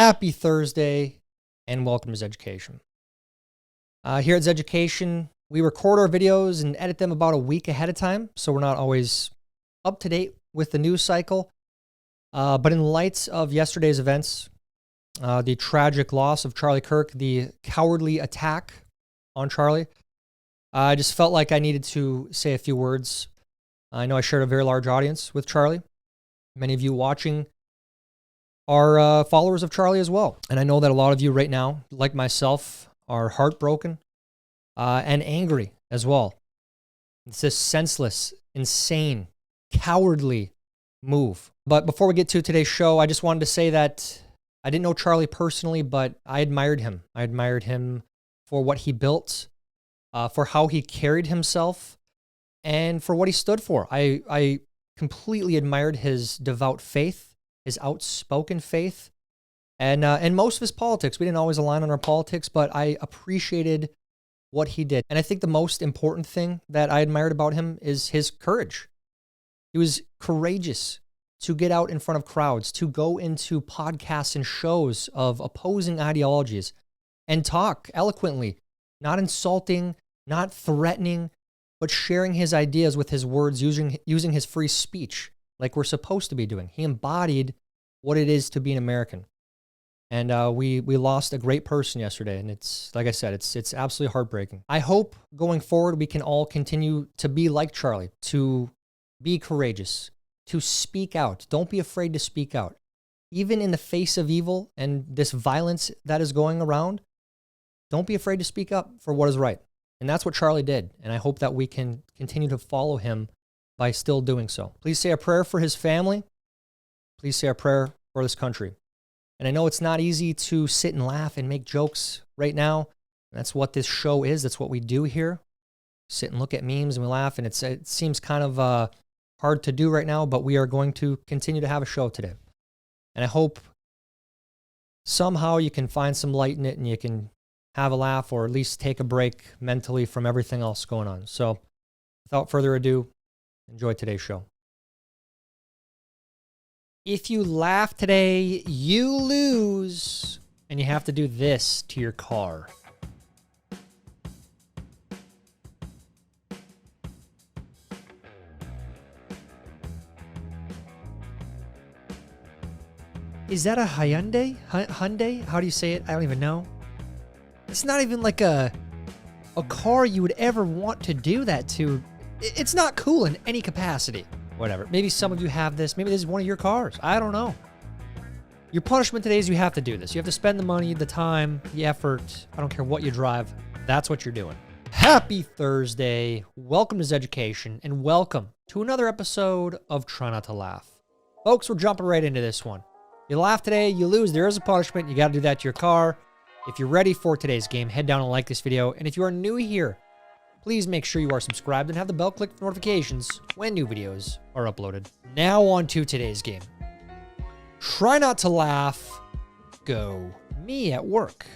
Happy Thursday and welcome to Zeducation. Here at Zeducation, we record our videos and edit them about a week ahead of time, so we're not always up to date with the news cycle. But in light of yesterday's events, the tragic loss of Charlie Kirk, the cowardly attack on Charlie, I just felt like I needed to say a few words. I know I shared a very large audience with Charlie. Many of you watching are followers of Charlie as well. And I know that a lot of you right now, like myself, are heartbroken and angry as well. It's this senseless, insane, cowardly move. But before we get to today's show, I just wanted to say that I didn't know Charlie personally, but I admired him. I admired him for what he built, for how he carried himself, and for what he stood for. I completely admired his devout faith, his outspoken faith, and most of his politics. We didn't always align on our politics, but I appreciated what he did. And I think the most important thing that I admired about him is his courage. He was courageous to get out in front of crowds, to go into podcasts and shows of opposing ideologies and talk eloquently, not insulting, not threatening, but sharing his ideas with his words, using his free speech like we're supposed to be doing. He embodied what it is to be an American. And we lost a great person yesterday, and it's, like I said, it's absolutely heartbreaking. I hope going forward we can all continue to be like Charlie, to be courageous, to speak out. Don't be afraid to speak out. Even in the face of evil and this violence that is going around, don't be afraid to speak up for what is right. And that's what Charlie did, and I hope that we can continue to follow him by still doing so. Please say a prayer for his family. Please say a prayer for this country. And I know it's not easy to sit and laugh and make jokes right now. That's what this show is. That's what we do here. Sit and look at memes and we laugh, and it seems kind of hard to do right now, but we are going to continue to have a show today. And I hope somehow you can find some light in it and you can have a laugh or at least take a break mentally from everything else going on. So without further ado, enjoy today's show. If you laugh today, you lose, and you have to do this to your car. Is that a Hyundai? Hyundai? How do you say it? I don't even know. It's not even like a car you would ever want to do that to. It's not cool in any capacity. Whatever. Maybe some of you have this. Maybe this is one of your cars. I don't know. Your punishment today is you have to do this. You have to spend the money, the time, the effort. I don't care what you drive. That's what you're doing. Happy Thursday. Welcome to Zeducation, and welcome to another episode of Try Not to Laugh. Folks, we're jumping right into this one. You laugh today, you lose. There is a punishment. You got to do that to your car. If you're ready for today's game, head down and like this video. And if you are new here, please make sure you are subscribed and have the bell clicked for notifications when new videos are uploaded. Now on to today's game. Try not to laugh. Go. Me at work.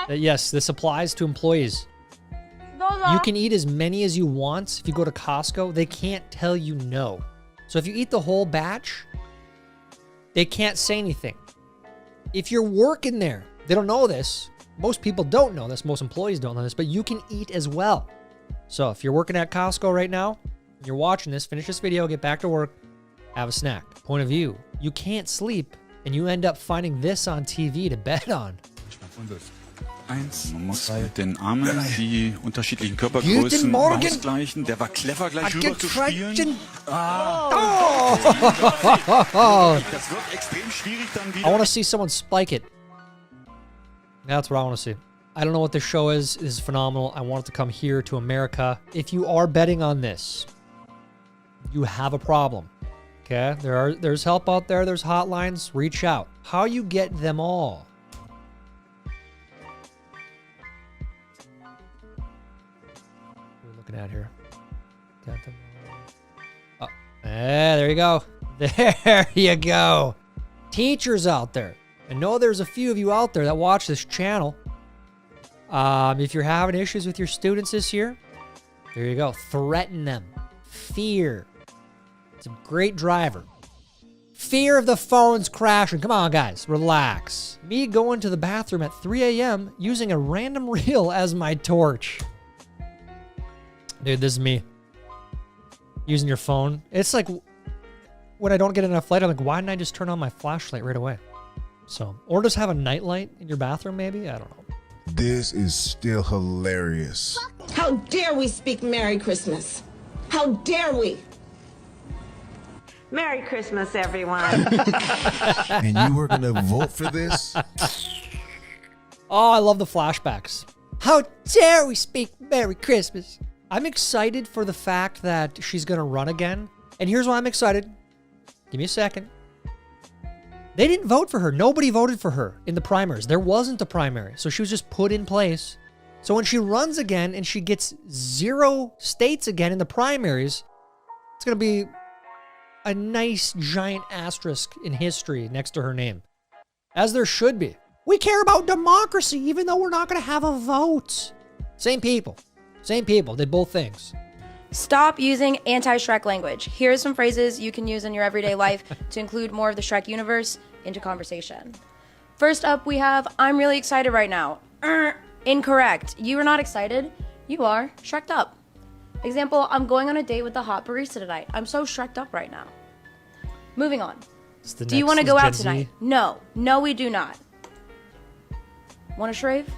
Yes, this applies to employees. You can eat as many as you want. If you go to Costco, they can't tell you no. So if you eat the whole batch, they can't say anything. If you're working there, they don't know this. Most people don't know this. Most employees don't know this, but you can eat as well. So if you're working at Costco right now, and you're watching this, finish this video, get back to work, have a snack. Point of view, you can't sleep, and you end up finding this on TV to bet on. Man muss mit den Armen die unterschiedlichen Körpergrößen ausgleichen. Der war clever, gleich rüber zu spielen. Das wird extrem schwierig dann wieder. I want to see someone spike it. That's what I want to see. I don't know what this show is. This is phenomenal. I want it to come here to America. If you are betting on this, you have a problem. Okay? There's help out there. There's hotlines. Reach out. How you get them all? At here. Oh, there you go. There you go. Teachers out there. I know there's a few of you out there that watch this channel. If you're having issues with your students this year, there you go. Threaten them. Fear. He's a great driver. Fear of the phones crashing. Come on, guys. Relax. Me going to the bathroom at 3 a.m. using a random reel as my torch. Dude, this is me. Using your phone. It's like when I don't get enough light, I'm like, why didn't I just turn on my flashlight right away? So, or just have a nightlight in your bathroom, maybe? I don't know. This is still hilarious. How dare we speak Merry Christmas? How dare we? Merry Christmas, everyone. And you were gonna vote for this? Oh, I love the flashbacks. How dare we speak Merry Christmas? I'm excited for the fact that she's gonna run again. And here's why I'm excited. Give me a second. They didn't vote for her. Nobody voted for her in the primaries. There wasn't a primary. So she was just put in place. So when she runs again and she gets 0 states again in the primaries, it's going to be a nice giant asterisk in history next to her name. As there should be. We care about democracy even though we're not going to have a vote. Same people. Same people. Did both things. Stop using anti-Shrek language. Here are some phrases you can use in your everyday life to include more of the Shrek universe into conversation. First up, we have, I'm really excited right now. Incorrect. You are not excited. You are Shrek'd up. Example, I'm going on a date with the hot barista tonight. I'm so Shrek'd up right now. Moving on. Do you want to go out tonight? No. No, we do not. Want to shave?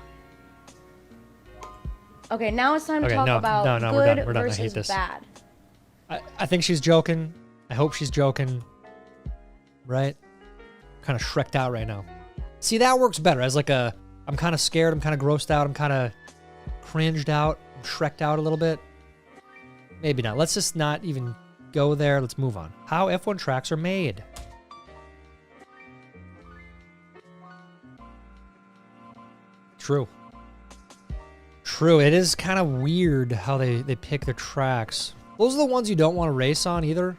Okay, now it's time to talk about good versus bad. I think she's joking. I hope she's joking. Right? Kind of Shrek'd out right now. See, that works better as like a, I'm kind of scared, I'm kind of grossed out, I'm kind of cringed out, I'm Shrek'd out a little bit. Maybe not. Let's just not even go there. Let's move on. How F1 tracks are made. True. True. It is kind of weird how they pick their tracks. Those are the ones you don't want to race on either.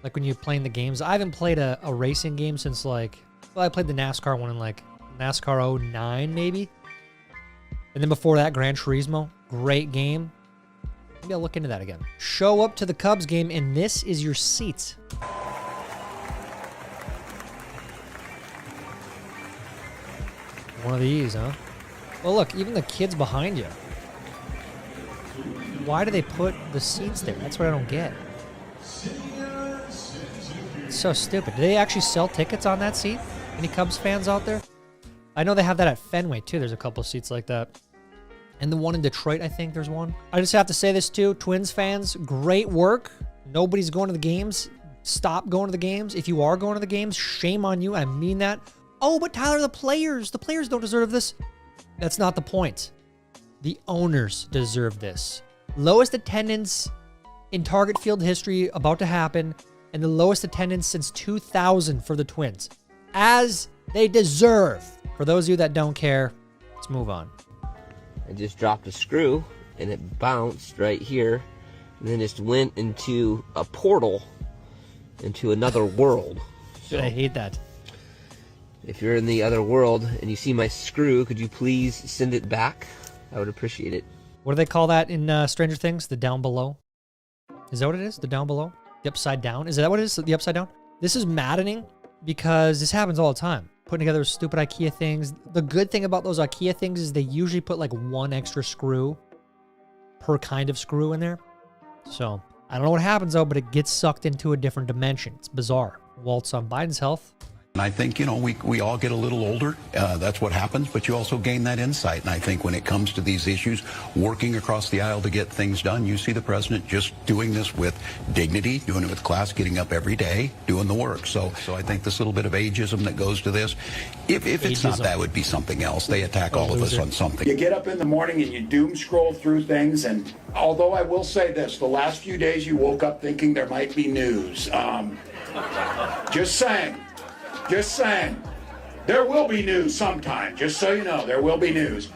Like when you're playing the games. I haven't played a racing game since like, well, I played the NASCAR one in like NASCAR 09 maybe. And then before that, Gran Turismo. Great game. Maybe I'll look into that again. Show up to the Cubs game and this is your seat. One of these, huh? Well, look, even the kids behind you. Why do they put the seats there? That's what I don't get. It's so stupid. Do they actually sell tickets on that seat? Any Cubs fans out there? I know they have that at Fenway, too. There's a couple of seats like that. And the one in Detroit, I think there's one. I just have to say this, too. Twins fans, great work. Nobody's going to the games. Stop going to the games. If you are going to the games, shame on you. I mean that. Oh, but Tyler, the players don't deserve this. That's not the point. The owners deserve this. Lowest attendance in Target Field history about to happen, and the lowest attendance since 2000 for the Twins. As they deserve. For those of you that don't care, let's move on. I just dropped a screw, and it bounced right here, and then just went into a portal into another world. So, I hate that. If you're in the other world and you see my screw, could you please send it back? I would appreciate it. What do they call that in Stranger Things? The down below? Is that what it is? The down below? The upside down? Is that what it is? The upside down? This is maddening because this happens all the time. Putting together stupid IKEA things. The good thing about those IKEA things is they usually put like one extra screw per kind of screw in there. So, I don't know what happens though, but it gets sucked into a different dimension. It's bizarre. Waltz on Biden's health. And I think, you know, we all get a little older. That's what happens, but you also gain that insight. And I think when it comes to these issues, working across the aisle to get things done, you see the president just doing this with dignity, doing it with class, getting up every day, doing the work. So I think this little bit of ageism that goes to this, if it's not, that would be something else. They attack all of us on something. You get up in the morning and you doom scroll through things, and although I will say this, the last few days you woke up thinking there might be news. Just saying. Just saying. There will be news sometime. Just so you know, there will be news.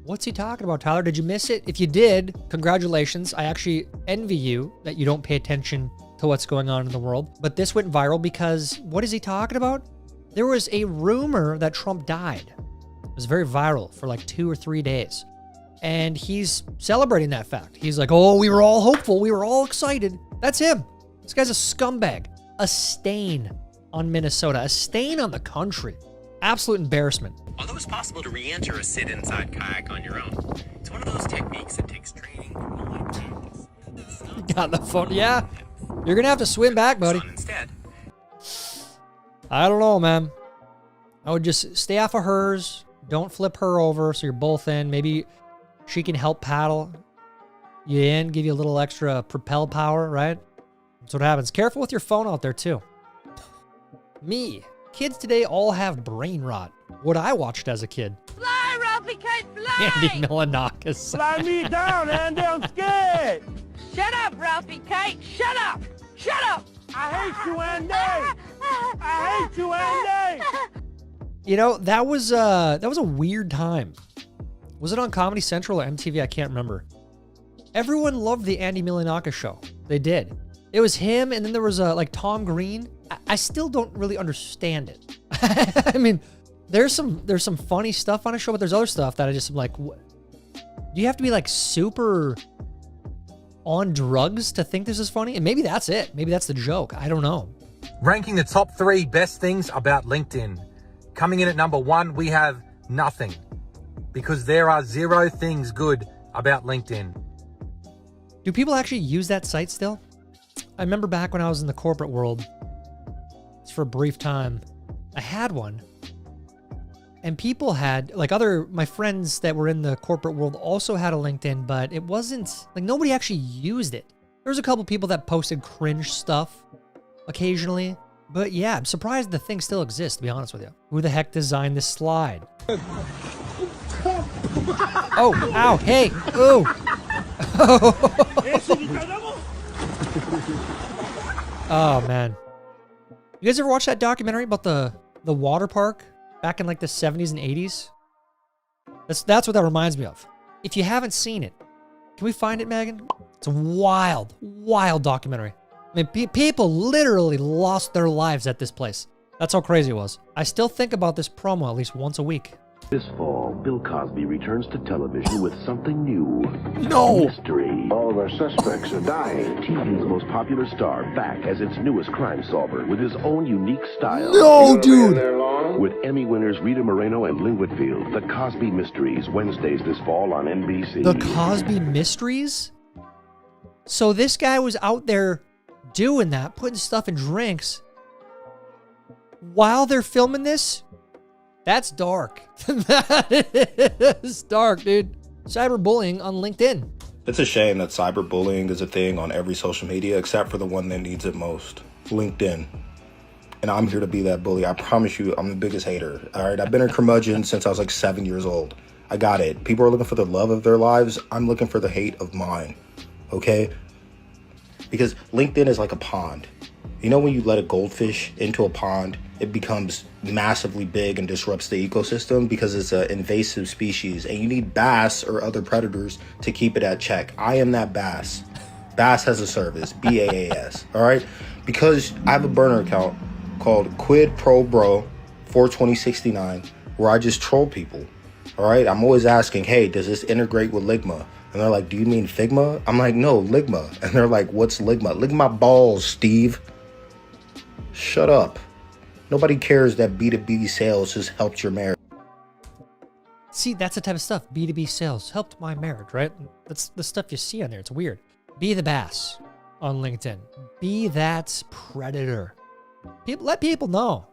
What's he talking about, Tyler? Did you miss it? If you did, congratulations. I actually envy you that you don't pay attention to what's going on in the world. But this went viral because what is he talking about? There was a rumor that Trump died. It was very viral for like 2 or 3 days. And he's celebrating that fact. He's like, oh, we were all hopeful. We were all excited. That's him. This guy's a scumbag. A stain on Minnesota. A stain on the country. Absolute embarrassment. Although it's possible to re-enter a sit-inside kayak on your own, it's one of those techniques that takes training and a lot of practice. Got the phone. Yeah. You're going to have to swim back, buddy. Instead, I don't know, man. I would just stay off of hers. Don't flip her over so you're both in. Maybe she can help paddle you in, give you a little extra propel power, right? That's what happens. Careful with your phone out there, too. Me. Kids today all have brain rot. What I watched as a kid. Fly, Ralphie Kite, fly! Andy Milanakis. Fly me down, Andy, I'm scared! Shut up, Ralphie Kite! Shut up! Shut up! I hate you, Andy! I hate you, Andy! You know, that was a weird time. Was it on Comedy Central or MTV? I can't remember. Everyone loved the Andy Milanakis show. They did. It was him, and then there was like Tom Green. I still don't really understand it. I mean, there's some funny stuff on a show, but there's other stuff that I just am like, what? Do you have to be like super on drugs to think this is funny? And maybe that's it. Maybe that's the joke. I don't know. Ranking the top 3 best things about LinkedIn. Coming in at number 1, we have nothing. Because there are 0 things good about LinkedIn. Do people actually use that site still? I remember back when I was in the corporate world, it's for a brief time, I had one. And people had, like my friends that were in the corporate world also had a LinkedIn, but it wasn't, like nobody actually used it. There was a couple people that posted cringe stuff occasionally. But yeah, I'm surprised the thing still exists, to be honest with you. Who the heck designed this slide? Oh, ow, hey, ooh. Oh, man. You guys ever watch that documentary about the water park back in like the 70s and 80s? That's what that reminds me of. If you haven't seen it, can we find it, Megan? It's a wild, wild documentary. I mean, people literally lost their lives at this place. That's how crazy it was. I still think about this promo at least once a week. This fall, Bill Cosby returns to television with something new. No! Mystery. All of our suspects are dying. TV's most popular star back as its newest crime solver with his own unique style. No, dude! With Emmy winners Rita Moreno and Lynn Whitfield, The Cosby Mysteries, Wednesdays this fall on NBC. The Cosby Mysteries? So this guy was out there doing that, putting stuff in drinks while they're filming this? That's dark. That is dark, dude. Cyberbullying on LinkedIn. It's a shame that cyberbullying is a thing on every social media except for the one that needs it most, LinkedIn. And I'm here to be that bully. I promise you, I'm the biggest hater. All right, I've been a curmudgeon since I was like 7 years old. I got it. People are looking for the love of their lives. I'm looking for the hate of mine. Okay? Because LinkedIn is like a pond. You know when you let a goldfish into a pond, it becomes massively big and disrupts the ecosystem because it's an invasive species and you need bass or other predators to keep it at check. I am that bass. Bass has a service, BAAS, all right? Because I have a burner account called Quid Pro Bro 42069 where I just troll people, all right? I'm always asking, hey, does this integrate with Ligma? And they're like, do you mean Figma? I'm like, no, Ligma. And they're like, what's Ligma? Ligma balls, Steve. Shut up. Nobody cares that B2B sales has helped your marriage. See, that's the type of stuff. B2B sales helped my marriage, right? That's the stuff you see on there. It's weird. Be the bass on LinkedIn. Be that predator. Let people know.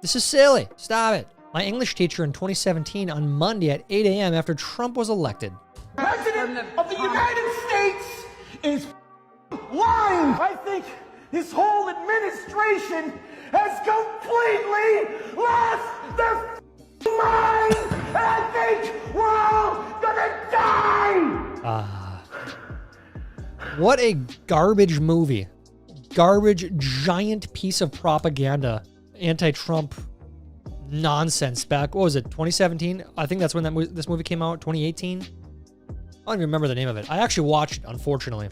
This is silly. Stop it. My English teacher in 2017 on Monday at 8 a.m. after Trump was elected. President of the United States is lying! I think this whole administration has completely lost their mind! And I think we're all gonna die! What a garbage movie. Garbage, giant piece of propaganda. Anti-Trump nonsense back, what was it, 2017? I think that's when this movie came out, 2018? I don't even remember the name of it. I actually watched it, unfortunately.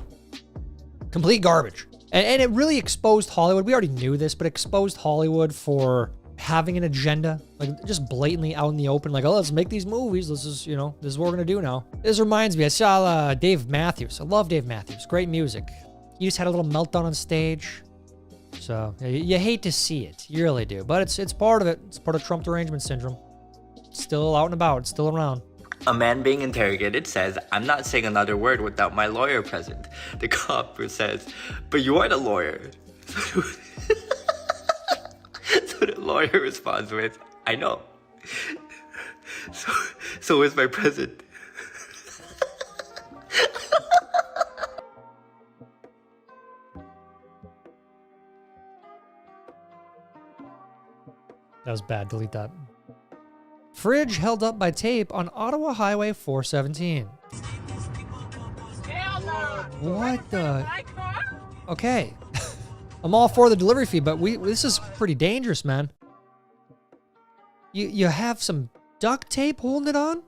Complete garbage. And it really exposed Hollywood. We already knew this, but exposed Hollywood for having an agenda. Like, just blatantly out in the open. Like, oh, let's make these movies. This is, this is what we're going to do now. This reminds me, I saw Dave Matthews. I love Dave Matthews. Great music. He just had a little meltdown on stage. So you hate to see it. You really do. But it's part of it. It's part of Trump derangement syndrome. Still out and about. Still around. A man being interrogated says, "I'm not saying another word without my lawyer present." The cop says, "But you are the lawyer." So the lawyer responds with, "I know. So is my present." That was bad. Delete that. Fridge held up by tape on Ottawa Highway 417. What the? Okay. I'm all for the delivery fee, but this is pretty dangerous, man. You have some duct tape holding it on?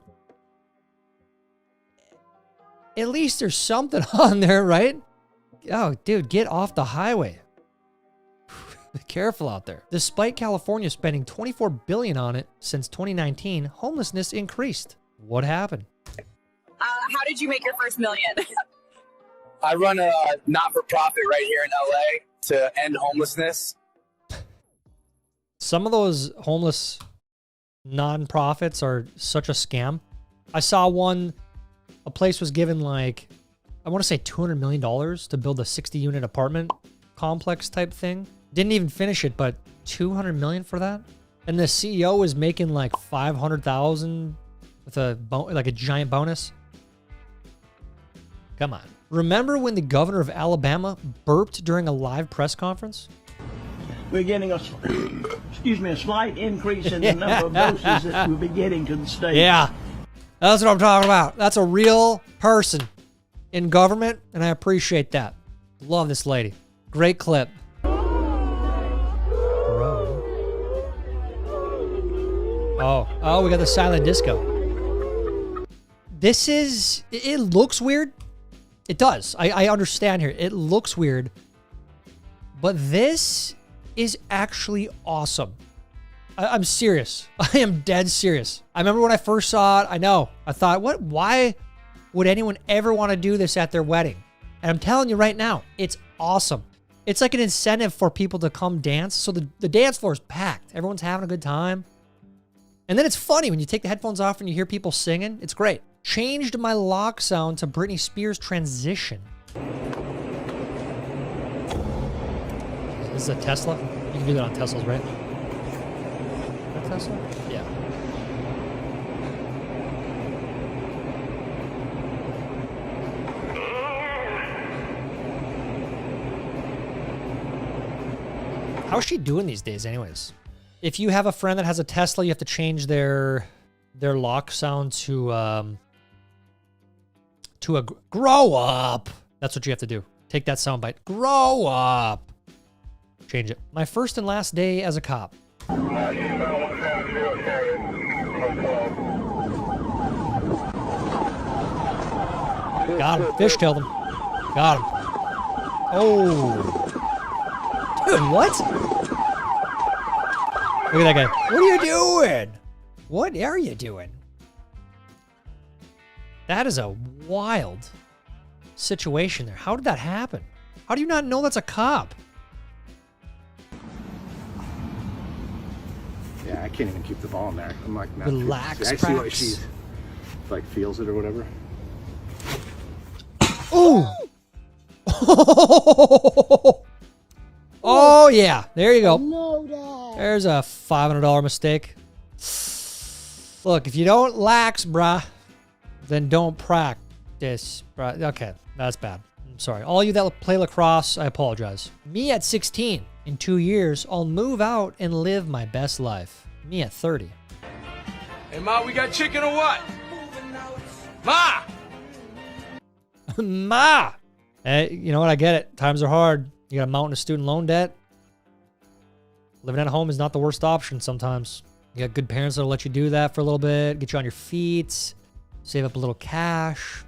At least there's something on there, right? Oh, dude, get off the highway. Be careful out there. Despite California spending $24 billion on it since 2019, homelessness increased. What happened? How did you make your first million? I run a not-for-profit right here in LA to end homelessness. Some of those homeless non-profits are such a scam. I saw one, a place was given like, I want to say $200 million to build a 60-unit apartment complex type thing. Didn't even finish it, but $200 million for that? And the CEO was making like $500,000 with a giant bonus. Come on. Remember when the governor of Alabama burped during a live press conference? We're getting a slight increase in the number of doses that we'll be getting to the state. Yeah, that's what I'm talking about. That's a real person in government, and I appreciate that. Love this lady. Great clip. Oh, we got the silent disco. It looks weird. It does. I understand here. It looks weird. But this is actually awesome. I'm serious. I am dead serious. I remember when I first saw it, I thought, why would anyone ever want to do this at their wedding? And I'm telling you right now, it's awesome. It's like an incentive for people to come dance. So the dance floor is packed. Everyone's having a good time. And then it's funny when you take the headphones off and you hear people singing. It's great. Changed my lock sound to Britney Spears Transition. This is a Tesla? You can do that on Teslas, right? Is that Tesla? Yeah. How's she doing these days anyways? If you have a friend that has a Tesla, you have to change their lock sound to a grow up. That's what you have to do. Take that sound bite. Grow up. Change it. My first and last day as a cop. Got him. Fishtailed him. Got him. Oh. Dude, what? Look at that guy. What are you doing? What are you doing? That is a wild situation there. How did that happen? How do you not know that's a cop? Yeah, I can't even keep the ball in there. I'm like, not relax. I see what she's like, feels it or whatever. Oh! Oh, yeah. There you go. There's a $500 mistake. Look, if you don't lax, bruh, then don't practice, bruh. Okay, that's bad. I'm sorry. All you that play lacrosse, I apologize. Me at 16. In 2 years, I'll move out and live my best life. Me at 30. Hey, Ma, we got chicken or what? Ma! Ma! Hey, you know what? I get it. Times are hard. You got a mountain of student loan debt. Living at home is not the worst option sometimes. You got good parents that'll let you do that for a little bit, get you on your feet, save up a little cash.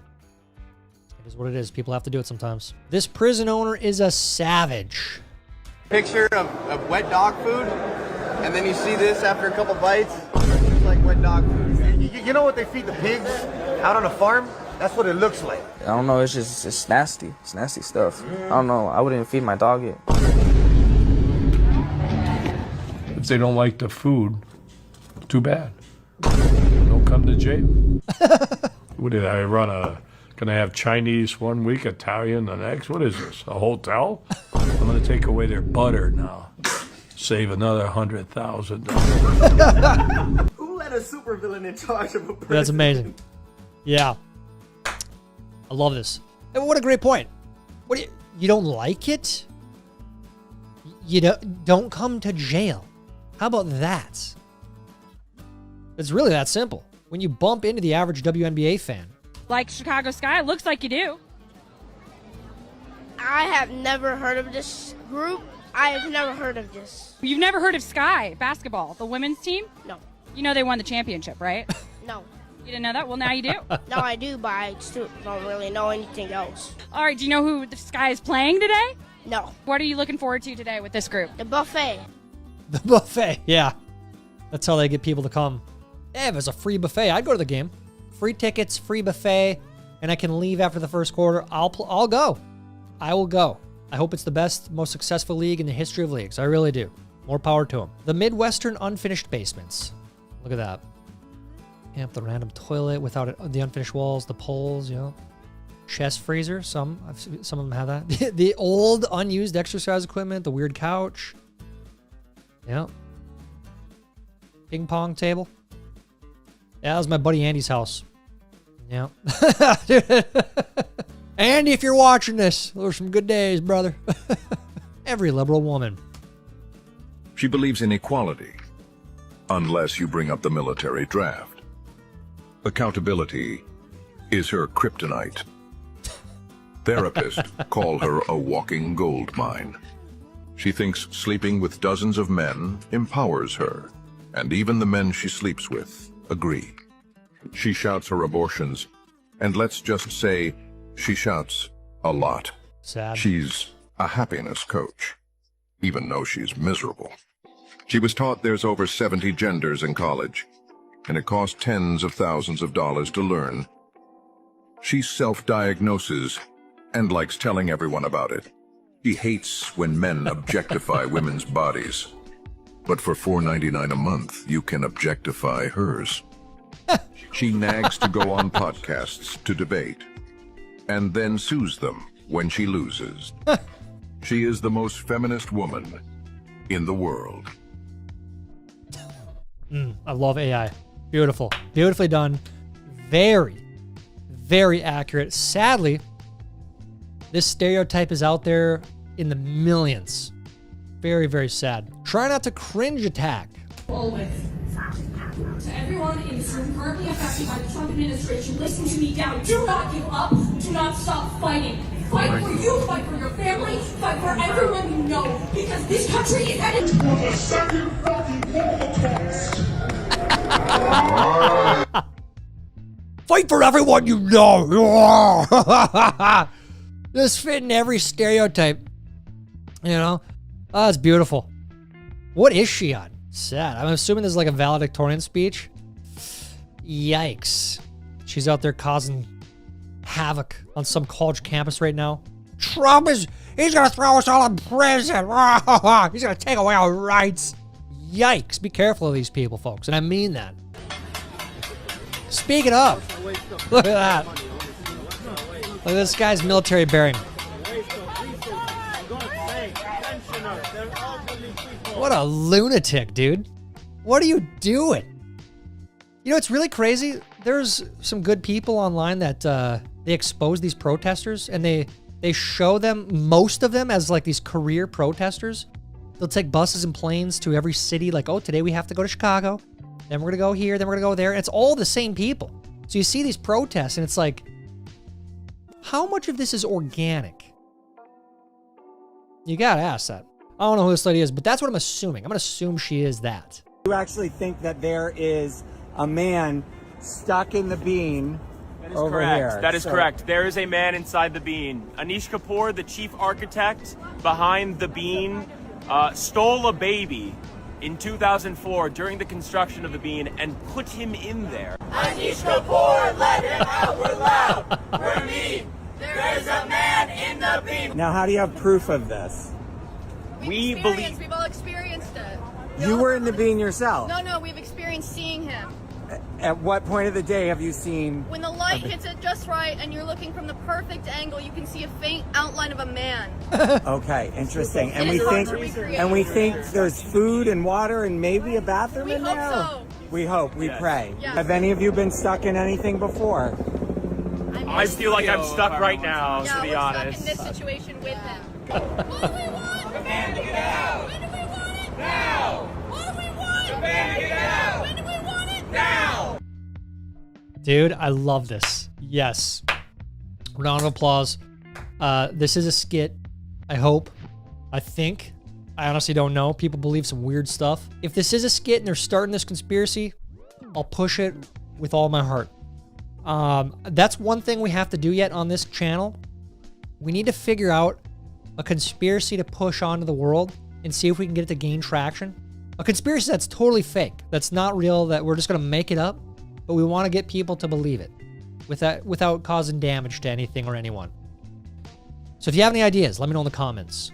It is what it is. People have to do it sometimes. This prison owner is a savage. Picture of wet dog food, and then you see this after a couple bites. It's like wet dog food. You know what they feed the pigs out on a farm? That's what it looks like. I don't know, it's nasty. It's nasty stuff. I don't know, I wouldn't feed my dog it. If they don't like the food, too bad. Don't come to jail. What did I run gonna have Chinese one week, Italian the next? What is this, a hotel? I'm gonna take away their butter now. Save another $100,000. Who let a supervillain in charge of a prison? That's amazing. Yeah. I love this. And what a great point. What do you don't like it? You don't come to jail. How about that? It's really that simple. When you bump into the average WNBA fan. Like Chicago Sky, looks like you do. I have never heard of this group. I have never heard of this. You've never heard of Sky basketball, the women's team? No. You know they won the championship, right? No. You didn't know that? Well, now you do. No, I do, but I still don't really know anything else. All right, do you know who the Sky is playing today? No. What are you looking forward to today with this group? The buffet. The buffet, yeah. That's how they get people to come. Hey, if it's a free buffet, I'd go to the game. Free tickets, free buffet, and I can leave after the first quarter. I'll go. I will go. I hope it's the best, most successful league in the history of leagues. I really do. More power to them. The Midwestern unfinished basements. Look at that. Yep, the random toilet without it, the unfinished walls, the poles, you know. Chest freezer, some of them have that. The old unused exercise equipment, the weird couch. Yep. Ping pong table. Yeah, that was my buddy Andy's house. Yeah. Andy, if you're watching this, those were some good days, brother. Every liberal woman. She believes in equality, unless you bring up the military draft. Accountability is her kryptonite. Therapists call her a walking gold mine. She thinks sleeping with dozens of men empowers her, and even the men she sleeps with agree. She shouts her abortions, and let's just say she shouts a lot. Sad. She's a happiness coach, even though she's miserable. She was taught there's over 70 genders in college, and it costs tens of thousands of dollars to learn. She self-diagnoses and likes telling everyone about it. She hates when men objectify women's bodies. But for $4.99 a month, you can objectify hers. She nags to go on podcasts to debate, and then sues them when she loses. She is the most feminist woman in the world. I love AI. Beautiful. Beautifully done. Very, very accurate. Sadly, this stereotype is out there in the millions. Very, very sad. Try not to cringe attack. Always. To everyone in this room currently affected by the Trump administration, listen to me now. Do not give up. Do not stop fighting. Fight for you, fight for your family, fight for everyone you know, because this country is headed to the second fucking Holocaust. Fight for everyone you know. Just fitting every stereotype. You know? Oh, it's beautiful. What is she on? Sad. I'm assuming this is like a valedictorian speech. Yikes. She's out there causing havoc on some college campus right now. Trump he's gonna throw us all in prison. He's gonna take away our rights. Yikes. Be careful of these people, folks. And I mean that. Speaking of, look at that. Look at this guy's military bearing. What a lunatic, dude. What are you doing? You know, it's really crazy. There's some good people online that they expose these protesters, and they show them, most of them, as like these career protesters. They'll take buses and planes to every city, like, oh, today we have to go to Chicago. Then we're going to go here, then we're going to go there. And it's all the same people. So you see these protests, and it's like, how much of this is organic? You got to ask that. I don't know who this lady is, but that's what I'm assuming. I'm going to assume she is that. You actually think that there is a man stuck in the bean over here? That is correct. There is a man inside the bean. Anish Kapoor, the chief architect behind the bean, stole a baby in 2004 during the construction of the bean and put him in there. Unleash the poor, let him out, we're loud, we're mean. There's a man in the bean. Now, how do you have proof of this? We believe. We've all experienced it. You were in the bean yourself. No, we've experienced seeing him. At what point of the day have you seen? When the light hits it just right and you're looking from the perfect angle, you can see a faint outline of a man. Okay, interesting. It is hard to recreate. We think there's food and water and maybe a bathroom We in hope there. so. We hope. We pray. Yes. Have any of you been stuck in anything before? I feel like I'm stuck right now, Yeah, to be we're honest. stuck in this situation with him. What do we want? The man to get out. When do we want it? Now. What do we want? The man to get out. When do we want it? Now. Dude, I love this. Yes. Round of applause. This is a skit. I hope. I think. I honestly don't know. People believe some weird stuff. If this is a skit and they're starting this conspiracy, I'll push it with all my heart. That's one thing we have to do yet on this channel. We need to figure out a conspiracy to push onto the world and see if we can get it to gain traction. A conspiracy that's totally fake, that's not real, that we're just going to make it up, but we want to get people to believe it without causing damage to anything or anyone. So if you have any ideas, let me know in the comments.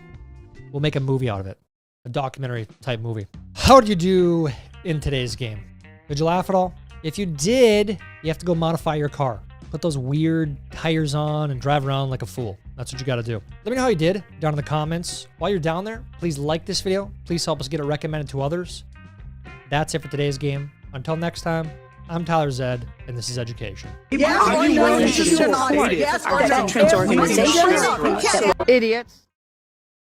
We'll make a movie out of it, a documentary type movie. How did you do in today's game? Did you laugh at all? If you did, you have to go modify your car. Put those weird tires on and drive around like a fool. That's what you got to do. Let me know how you did down in the comments. While you're down there, please like this video. Please help us get it recommended to others. That's it for today's game. Until next time, I'm Tyler Zed, and this is Education. Yes, Idiots.